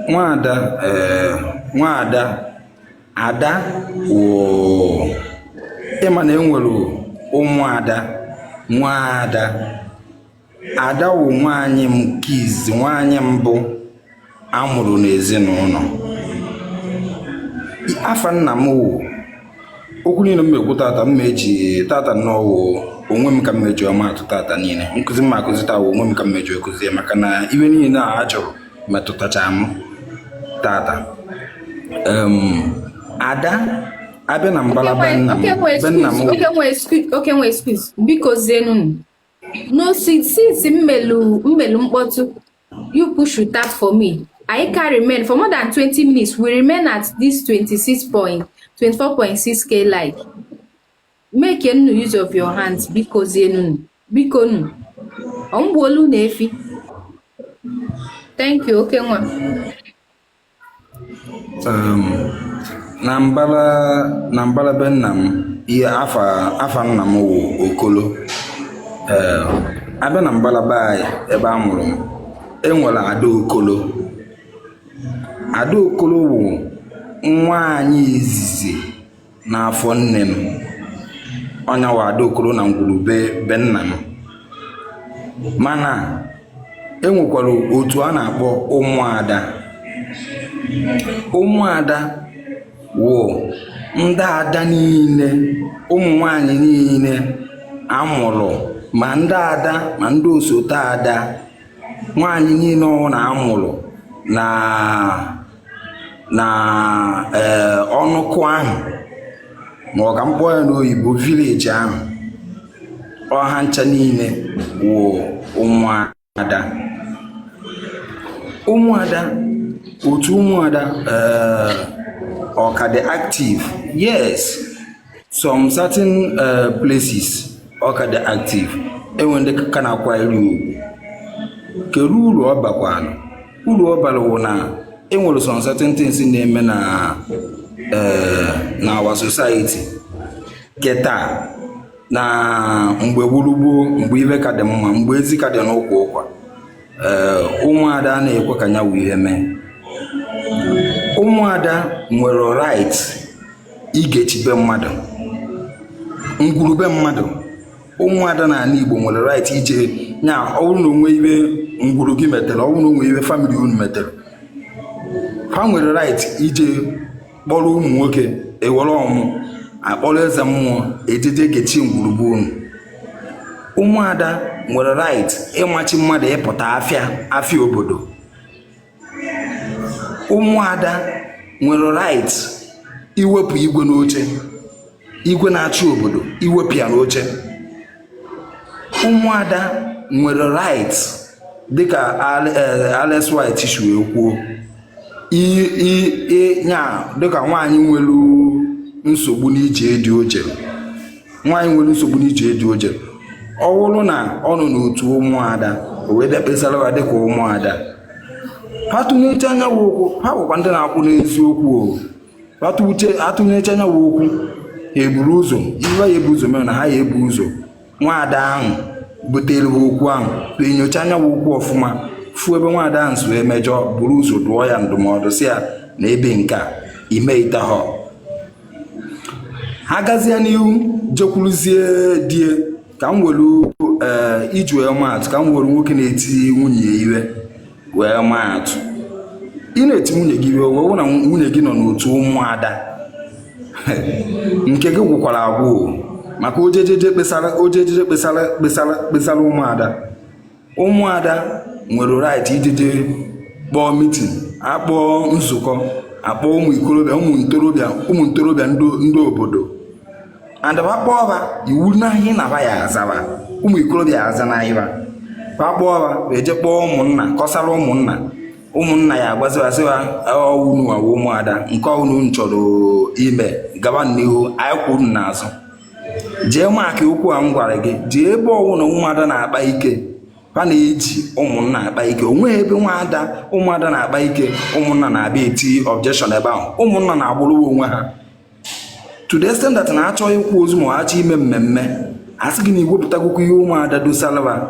nwada ada wụ ịma na enwere ụmụada ada wụ nwaanyị nke izizi nwaanyị mbụ amụrụ n'ezinụlọ. Afa nna m wụ okwu niile m ekwu tata m meji tata nnọọ onwe m ka m meji ọmatụ tata niile nkụzi m akụzi taa onwe m ka m meji ekụzi maka na iwe niile a chọrọ metụtacha m tata. Ada abịa na mbala be nna m Okay, nwe excuse biko zenunu no since mmelu mkpọtụ you push with that for me. I can remain for more than 20 minutes. We remain at this 24.6k like. Make use of your hands because you nefi. Thank you. Okay, one. Na mbala be nna m ihe afa nna m wụ Okolo. Abịa na mbala be anyị ebe a mụrụ m enwere Ada Okolo. Ada Okolo wụ nwaanyị izizi n'afọ nne m. Ọnya wa Ada Okolo na ngwurube be nna m. Mana enwekwara otu a na-akpọ ụmụada. Ụmụada wụ ndị ada niile, ụmụ nwaanyị niile amụrụ, ma ndị ada ma ndị osote ada, nwaanyị niile ọ na-amụrụ na ọnụkụ ahụ ma ọ ka mkpọ ya n'oyibo vileji ahụ, ọha ncha niile wụ ụmụada. Otu ụmụada ọka dị active, yes, some certain places ọka dị active. Enwe ndị ka na-akwa iri ugwu kedu uru ọ bakwanụ. Uru ọ bara wụ na enwere some certain things na-eme na our society keta na mgbe gburugburu mgbe ibe ka dị mma mgbe ezi ka dị n'ụkwa ụkwa ụmụada na-ekwe ka nya wụ ihe mee. Ụmụada nwere right igechibe mmadụ, ngwurube mmadụ. Ụmụada na ala Igbo nwere right ije nya ọ bụrụ na onwe ibe ngwuru gị metere, ọ bụrụ na onwe ibe family unu metere, ha nwere right ije kpọrọ ụmụ nwoke ewere ọmụ akpọrọ eze mmụọ ejeje gechi ngwurube unu. Ụmụada nwere right ịmachi mmadụ ịpụta afịa obodo. Ụmụada nwere right iwepụ igwe n'oche, igwe na-achị obodo iwepụ ya n'oche. Ụmụada nwere right dịka Alex White si wee kwuo nya dịka nwaanyị nwere nsogbu n'ije dị oje. Nwaanyị nwere nsogbu n'ije dị oje ọ bụrụ na ọ nọ n'otu ụmụada o wee bịa kpesara ya dịka ụmụada, ha tụnyecha anya okwu, ha bụkwa ndị na-akwụ n'eziokwu. Atụnyecha anya okwu ha eburu ụzọ iwe ya ebu ụzọ mere na ha ya ebu ụzọ nwaada ahụ butere ha okwu ahụ enyocha anya okwu ọfụma fụ ebe nwaada ahụ so emejọ buru ụzọ dụọ ya ndụmọdụ si ya na ebe nke a ime ite ha gazie n'ihu jekwuruzie die ka m were iji wee maatụ ka m were nwoke na-eti nwunye iwe wee maatụ. Ị na-eti nwunye gị iwe wee na nwunye gị nọ n'otu ụmụada nke gị gwụkwara agwụ maka ojejeje kpesara ụmụada. Ụmụada nwere right ijeje kpọọ meeting, akpọọ nzukọ, akpọọ ụmụ ntorobịa ndị obodo and bakpọba iwu n'ahịa na ba ya azaba ụmụ ikorobịa aza n'ahịa bakpọba eje kpọọ ụmụnna kọsara ụmụnna ya agbaziwaziwa unu awa ụmụada nke unu chọrọ ime gaba n'ihu anyị kwuru n'azụ. Jee maka okwu a m gwara gị, jee ebe ọwụ na ụmụada na-akpa ike, ha na-eji ụmụnna akpa ike. Onweghị ebe ụmụada na-akpa ike ụmụnna na-abịa eti objection ebe ahụ. Ụmụnna na-agbụrụ onwe ha to the extent that na-achọ ịkwụ ozu ma achọ ime mmemme, asị gị na iwepụtagokwu ihe ụmụada dosalaba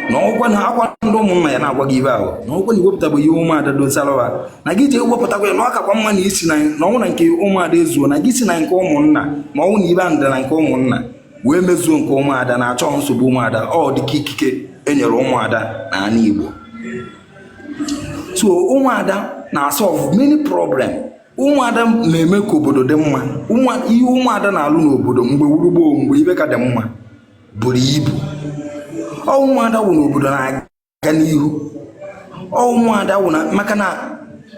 na ọgwa na akwa ndị ụmụnna ya na-agwa gị ibe ahụ na ọgwa na iwepụtabụ ihe ụmụada dosarụwa na gị ji ewepụtakwa ya na ọ kakwa mma na isi na ọnwụ na nke ụmụada ezuo na gị si na nke ụmụnna ma ọnwụ na ibe ndịda na nke ụmụnna wee mezuo nke ụmụada na-achọ nsogbu ụmụada ọ dịka ikike enyere ụmụada na ala Igbo. So ụmụada na-asọlve many problem. Ụmụada na-eme ka obodo dị mma. Ihe ụmụada na-alụ n'obodo mgbe wurugboo mgbe ibe ka dị mma buru ibu. Ụmụada wụ n'obodo na-aga n'ihu. Ụmụada wụ na maka na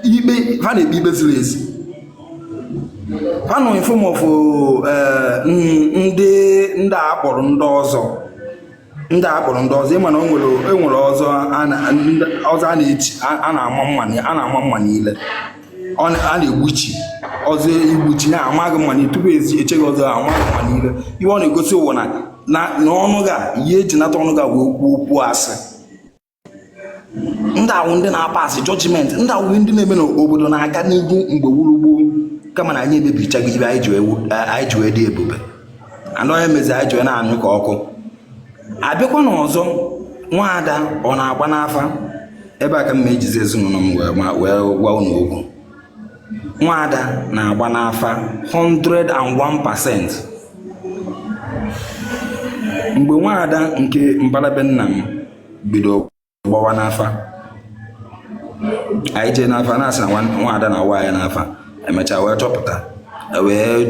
ikpe ha na-ekpe ikpe ziri ezi. Ha nọ in form of ndị akpọrọ ndị ọzọ ịma na enwere ọzọ a na-echi a na-ama mma niile a na-egbuchi ọzọ igbuchi ha amaghị mma niile tupu echeghị ọzọ amaghị mma niile. Ihe ọ na-egosi ụwa na ọnụ ga ihe eji nata ọnụ ga wee kwuo okwu asị. Ndị awụ ndị na-apasị jọjiment, ndị awụ ndị na-eme n'obodo na-aga n'ihu mgbe wurugboo kama na anyị emebichaghị ibe anyị ji wee dị ebube and onye mezi anyị ji wee na-anyụ ka ọkụ. Abịakwa n'ọzọ nwaada ọ na-agba n'afa ebe a ka m ejizi ezinụlọ m wee gwa unu okwu. Nwaada na-agba n'afa 101%. Mgbe nwaada nke mbarabe nna m bido gbawa n'afa anyị jee n'afa na-asị na nwaada na-awa ya n'afa emechaa wee chọpụta wee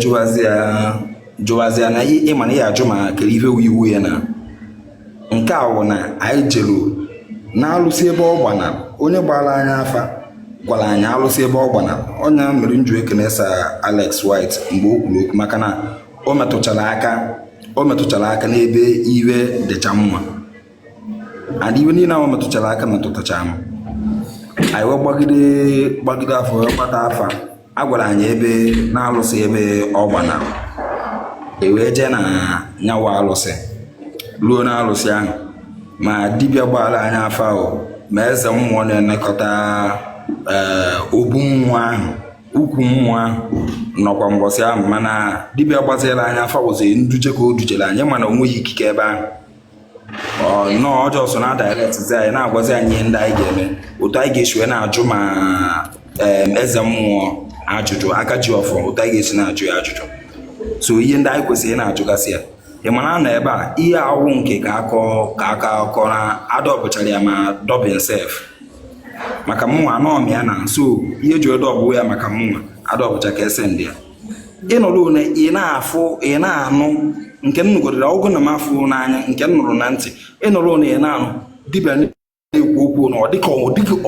jụwazịa na ịma na ya ajụ ma kere ife iwu ya na nke a wụ na anyị jelu na-alụsị ebe ọ gbana. Onye gbara anyị afa gwara anyị alụsị ebe ọ gbana. Onye mere nju ekene sa Alex White mgbe o kwuru okwu maka na o metụchara aka n'ebe iwe dịcha mma and iwe niile ahụ metụchara aka metụtacha m. Anyị wee gbagide afọ wee gbata afa a gwara anyị ebe na-alụsị ebe ọ gbana wee jee na nyawa alụsị ruo na alụsị ahụ ma dibịa gbara anyị afa ahụ ma eze mmụọ na-elekọta obu mmụọ ahụ ukwu mmụọ ahụ nọkwa mbọsị ahụ mana dibịa gbaziri anyị afa wụzi nduje ka o dujere anyị mana o nweghị ikike ebe ahụ. Nnọọ ọjọọ so na direct anyị na-agwazi anyị ihe ndị anyị ga-eme otu anyị ga-esi wee na-ajụ ma eze mmụọ ajụjụ aka ji ọfọ otu anyị ga-esi na-ajụ ya ajụjụ. So ihe ndị anyị kwesịrị na-ajụgasị ya ị mara na ebe a ihe awụ nke ka aka akọ na adọbụchara ya ma dọbin sef maka mụnwa anọm ya na so ihe ji edọbụ ya maka mụnwa adọbụcha ka ese ndị ya ịnọrọ one ị na-afụ ị na-anụ nke m nụgodere ọgụ na m afụ n'anya nke m nụrụ na ntị ịnọrọ one ị na-anụ dibịa na-ekwu okwu na ọ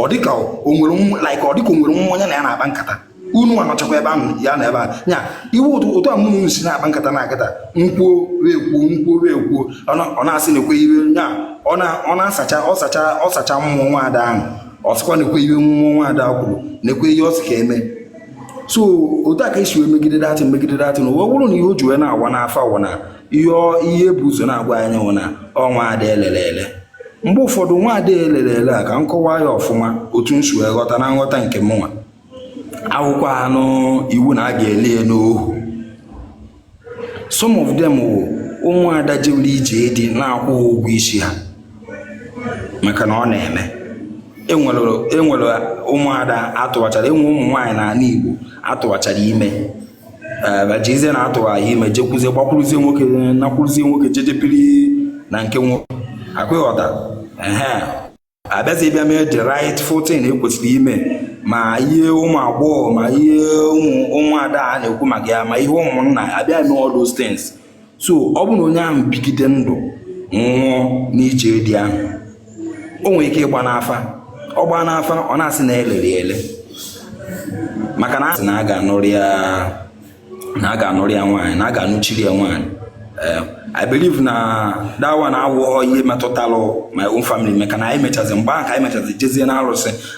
dịka o nwere mmanya na ya na-akpa nkata. Unu anọchakwa ebe ahụ ya na ebe a nya iwu ụtụ a mụnụ si na-akpa nkata na akịta mkpuo ekwuo ọ na-asị na ekwe iwe nya ọ na-asacha mmụọ nwaada ahụ ọ sịkwa na ekwe iwe mmụọ nwaada kwuru na ekwe ihe ọ sị ka eme. So otu a ka esi wee megide datị na uwe bụrụ na ihe o ji wee na-awa n'afa wụ na ihe bụ ụzọ na-agwa anyị wụ na nwaada elele. Mgbe ụfọdụ nwaada elele a ka m kọwaa ya ọfụma otu m si wee ghọta na nghọta nke mụnwa. Akwụkwọ anụ iwu na a ga-ele ya n'ohu. Some of them wụ ụmụada jewere ije dị na-akwụ ụgwọ isi ha maka na ọ na-eme. Enwere ụmụada atụwachara enwe ụmụ nwaanyị n'ala Igbo atụwachara ime bajizie na atụwaghị ime jekwuzie gbakwuruzie nwoke nakwuruzie nwoke jejepiri na nke nwoke akwụghọta abịazi bịa mee the right footing ekwesịrị ime ma ihe ụmụ agbọghọ ma ihe ụmụada a na-ekwu maka ya ma ihe ụmụnna abịa mee all those things. So ọ bụ na onye ahụ bigide ndụ nwụọ n'ije dị ahụ o nwere ike ịgba n'afa ọ gbaa n'afa ọ na-asị na ele maka na asị na a ga-anụrụ ya nwaanyị na a ga-anụchiri ya nwaanyị. I believe na that one awụghọ ihe metụtalụ my own family maka na anyị mechazi mgbe ahụ ka anyị mechazi jezie na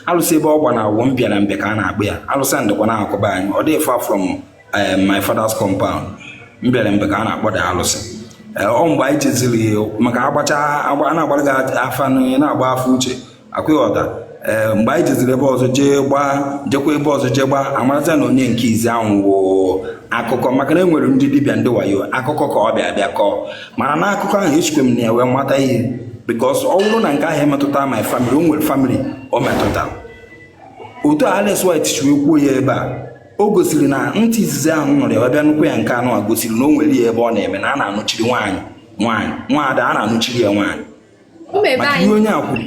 alụsị ebe ọ gba na awụ mbịa na mbe ka a na-akpụ ya alụsị ndịkwa na-akụba anyị ọ dị far from my father's compound mbịara mbe ka a na-akpọ da alụsị. Ọ mgbe anyị jeziri maka a na-agbara gị afa na-agba afọ uche akwụghọta mgbe anyị jeziri ebe ọzọ jekwa ebe ọzọ jee gbaa amarazi na onye nke izi ahụ wụ akụkọ maka na enwere ndị dibịa ndị wayo akụkọ ka ọ bịa kọọ mana na akụkọ ahụ echikwe m na ya wee mata ihe because ọ bụrụ na nke ahụ emetụta my family, o nwere family o metụta. Otu a Alex White chiri kwuo ya ebe a, o gosiri na ntị izizi ahụ nọrọ ya bịa nnukwu ya nke anụ a gosiri na o nwere ya ebe ọ na-eme na a na-anụchiri nwaada a na-anụchiri ya nwaanyị maka ihe onye a kwuru.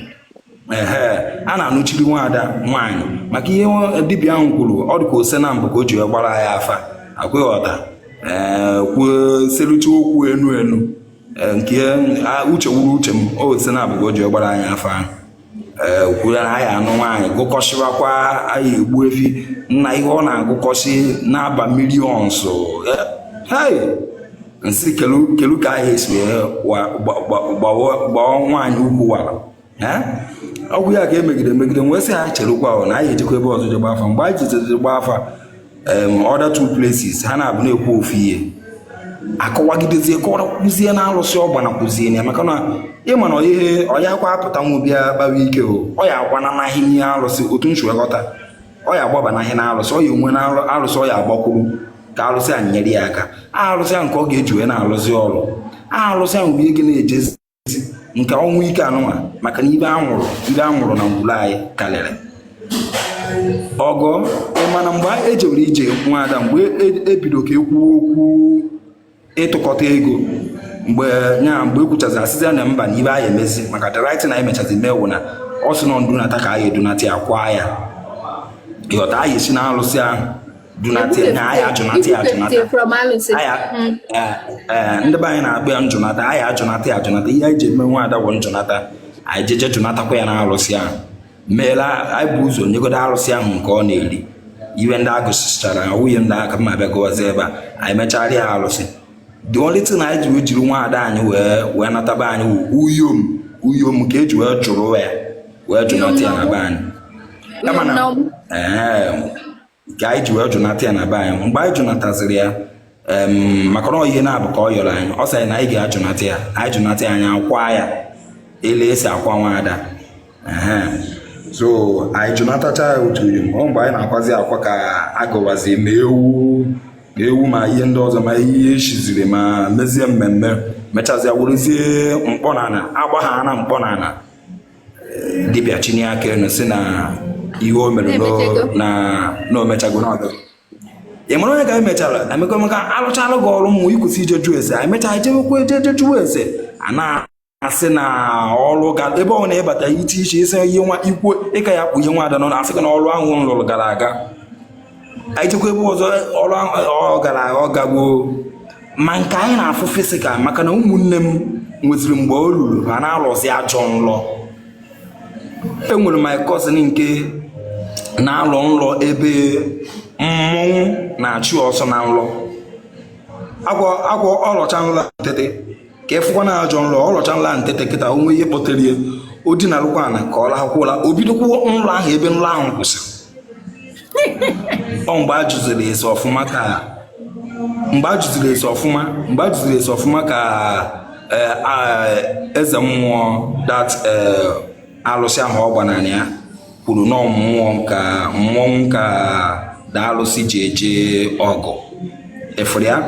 A na-anụchiri nwaanyị maka ihe dibịa ahụ kwuru. Ọ dị ka ose na mbụ ka o ji gbara ya afa akweghị ọta kwuo selucha okwu enu nke uche wuru uche m ose na mbụ ka o ji gbara anyị afa ahụ kwuru na anyị anụ nwaanyị gụkọsịwakwa anyị egbu efi nna ihe ọ na-agụkọsị n'aba millions. Nsị kelu ka anyị esi gbaa nwaanyị ukwu wara ọgwụ ya ka emegide nwee sị ha cherekwa na anyị ejekwa ebe ọzọ jegba afa. Mgbe anyị jizezi gba afa other two places ha na-abụ na-ekwu ofu ihe akọwagidezie kụzie na alụsị ọgba na kwụzie ya maka na ịma na ọya akwa apụta nwobịa gbawa ike ọ ya agwa na naghị n'ihe alụsị otu nchụghọta ọ ya agbaba naghị na alụsị ọ ya onwe na alụsị ọ ya agbakwuru ka alụsị ahụ nyere ya aka. Alụsị ahụ nke ọ ga-eji wee na-alụsị ọrụ alụsị ahụ bụ ihe gị na-ejezi nke ọnwụ ike anụnwa maka na ibe anwụrụ na ngwụla anyị karịrị ọgọ. Mana mgbe ejewere ije nwaada mgbe ebido ka ekwuo okwu ịtụkọta ego mgbe ekwuchazi asịzi na mba na ibe anyị emezi maka the right na anyị mechazi mewu na ọ sị na ndunata ka anyị edunata ya kwa ya ịghọta anyị esi na alụsị ahụ dunata ya anyị ajụnata ya ndị be anyị na-akpọ ya njụnata anyị ajụnata ya ihe anyị ji eme nwaada bụ njụnata anyị jeje jụnatakwa ya na alụsị ahụ meela anyị bụ ụzọ nyegodo alụsị ahụ nke ọ na-eri iwe ndị agụsịchara nwunye ndị aka mma bịa gọzie ebe a anyị mechara ya alụsị. The only thing anyị ji jiri nwaada anyị wee nataba anyị uyom ka eji wee jụrụ ya wee jụnata ya na be anyị ka anyị ji wee jụnata ya na be anyị. Mgbe anyị jụnataziri ya maka na ihe na-abụ ka ọ yọrọ anyị ọ sị na anyị ga-ajụnata ya anyị jụnata ya anyị akwa ya ele esi akwa nwaada. So anyị jụnatacha ya otu uyom mgbe anyị na-akwazi akwa ka agụwazi ma ewu ma ihe ndị ọzọ ma ihe eshiziri ma mezie mmemme mechazi wụrụzie mkpọnana agbagha na mkpọnana dibịa chinye aka enu si na ihe o mere na omechago n'ọdụ. Ị mara onye ka anyị mechara emekọ maka alụchalụ gị ọrụ mmụ ikwụsị ije jụọ ese anyị mechaa jewekwa eje jụọ ese a na-asị na ọrụ ga ebe ọ na-ebata iti iche isi ihe nwa ikwu ịka ya kpụ ihe nwaada nọ na-asị gị na ọrụ ahụ m lụrụ gara aga anyị jekwa ebe ọzọ ọrụ ọ gara aga ọ gagbuo ma nke anyị na-afụ fisikal maka na ụmụnne m nweziri mgbe o luru ha na-alụzi ajọ nlọ. Enwere my cousin nke na-alụ nlọ ebe mmọnwụ na-achụ ọsọ na nlọ agwọ ọlọcha nla ntete ka efukwa na ajọ nlọ ọlọcha nla ntete kịta onwe ihe kpọtere ya o dinarụkwa ana ka ọ lahakwụla o bidokwa nlọ ahụ ebe nlọ ahụ kwụsịrị. Ọ mgbe a jụziri ese ọfụma ka eze mmụọ alụsị ahụ ọ gbanara ya kwuru na mmụọ ka daalụsị ji eje ọgụ efere ya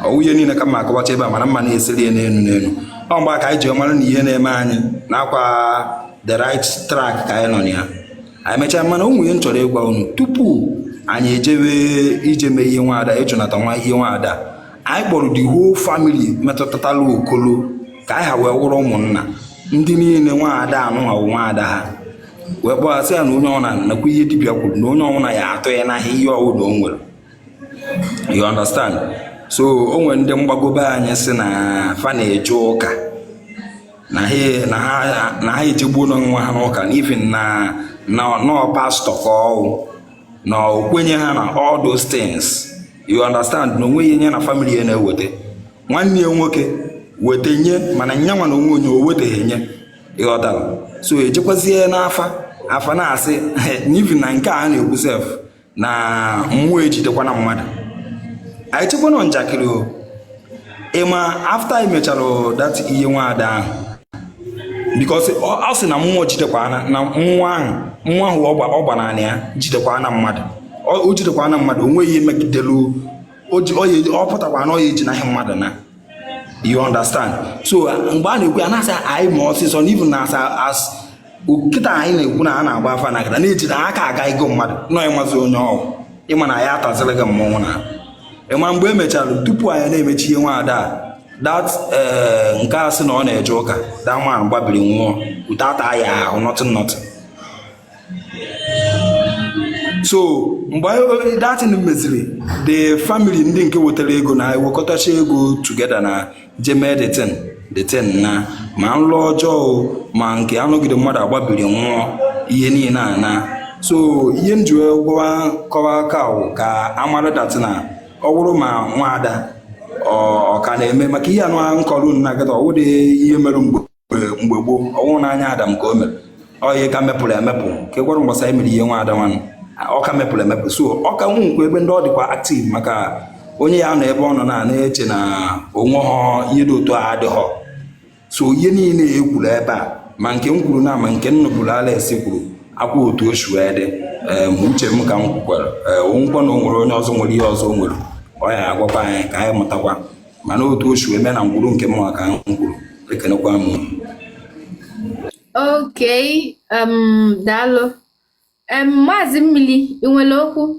ọwụye niile ka mma akọwacha ebe a mana mma na-eseri ya n'elu ọ mgbe ka anyị ji mara na ihe na-eme anyị na-akwa the right track ka anyị nọ na ya. Anyị mechaa mana ụmụ ihe m chọrọ ịgwa unu tupu anyị ejewe ije mee ihe nwaada ịjụnata nwa ihe nwaada anyị kpọrọ the whole family metụtatala okolo ka anyị ha wee wụrụ ụmụnna ndị niile nwaada anụnwa nwaada ha wee kpọghasị ya na onye ọna nakwa ihe dibịa kwuru na onye ọnwụna ya atụ ya n'ahịa ihe ọwụda o nwere. You understand? So o nwere ndị mgbagobe anyị sị na fa na-eje ụka na ha ejegbuo nwa ha n'ụka n'ifin na pastọ ka ọwụ na okwenye ha na all those things. You understand? Na onwe ihe nye na family ya na-eweta nwanne ya nwoke weta nye mana nyanwa na onwe onye o weteghị nye ịghọtara. So ejekwazie n'afa na-asị n'ivi na nke a na-ekwu sef na mmụọ ejidekwa na mmadụ anyị chekwa nọ njakịrị ịma after anyị mechara that ihe nwaada ahụ because ọ sị na mmụọ jidekwa na mmụọ ahụ ọ gbanana ya jidekwa na mmadụ o jidekwa na mmadụ onwe ihe megidelu ọ pụtakwa na ọ ya ejinaghị mmadụ na You understand? So mgbe a na-ekwu anasa anyị ma ọsịsọ even na as okịta anyị na-ekwu na a na-agba afa na akịta na-ejide aka aga igo mmadụ nọ ịmazi onye ọgwụ ịma na ya ataziri gị mmọnwụ na ịma mgbe emechara tupu anyị na-emechi ihe nwaada that nke a sị na ọ na-eje ụka that man gbabiri nwụọ utata ya ahụ nothing. So mgbe datin meziri the family ndị nke wetara ego na ewekọtacha ego together na jeme the ten na ma nlụ ọjọọ ma nke anọgide mmadụ agbabiri nwụọ ihe niile na so ihe m ji kọwa aka ka amara datina ọ bụrụ ma nwaada ọ ka na-eme maka ihe anụ nkọrụ na agata ọwụdị ihe mere mgbe gboo ọnwụ n'anya Adam ka o mere ọ ihe ka mepụrụ emepụ ka e gwara mgbasa emere ihe nwaada nwanne ọ ka mepụrụ emepụ so ọ ka nwekwa ebe ndị ọ dịkwa active maka onye ya nọ ebe ọ nọ na-eche na onwe ha ihe dị otu a adịghọ so ihe niile ekwuru ebe a ma nke m kwuru na ma nke nnụbụrụ ala esi kwuru akwa otu o si wee dị uche m ka m kwukwara onwekwa na o nwere onye ọzọ nwere ihe ọzọ o nwere ọ ya agwakwa anyị ka anyị mụtakwa mana otu o si wee mee na ngwuru nke m ka m kwuru ekenekwa m. Okay, daalụ. Maazị Mmili, ị nwere okwu?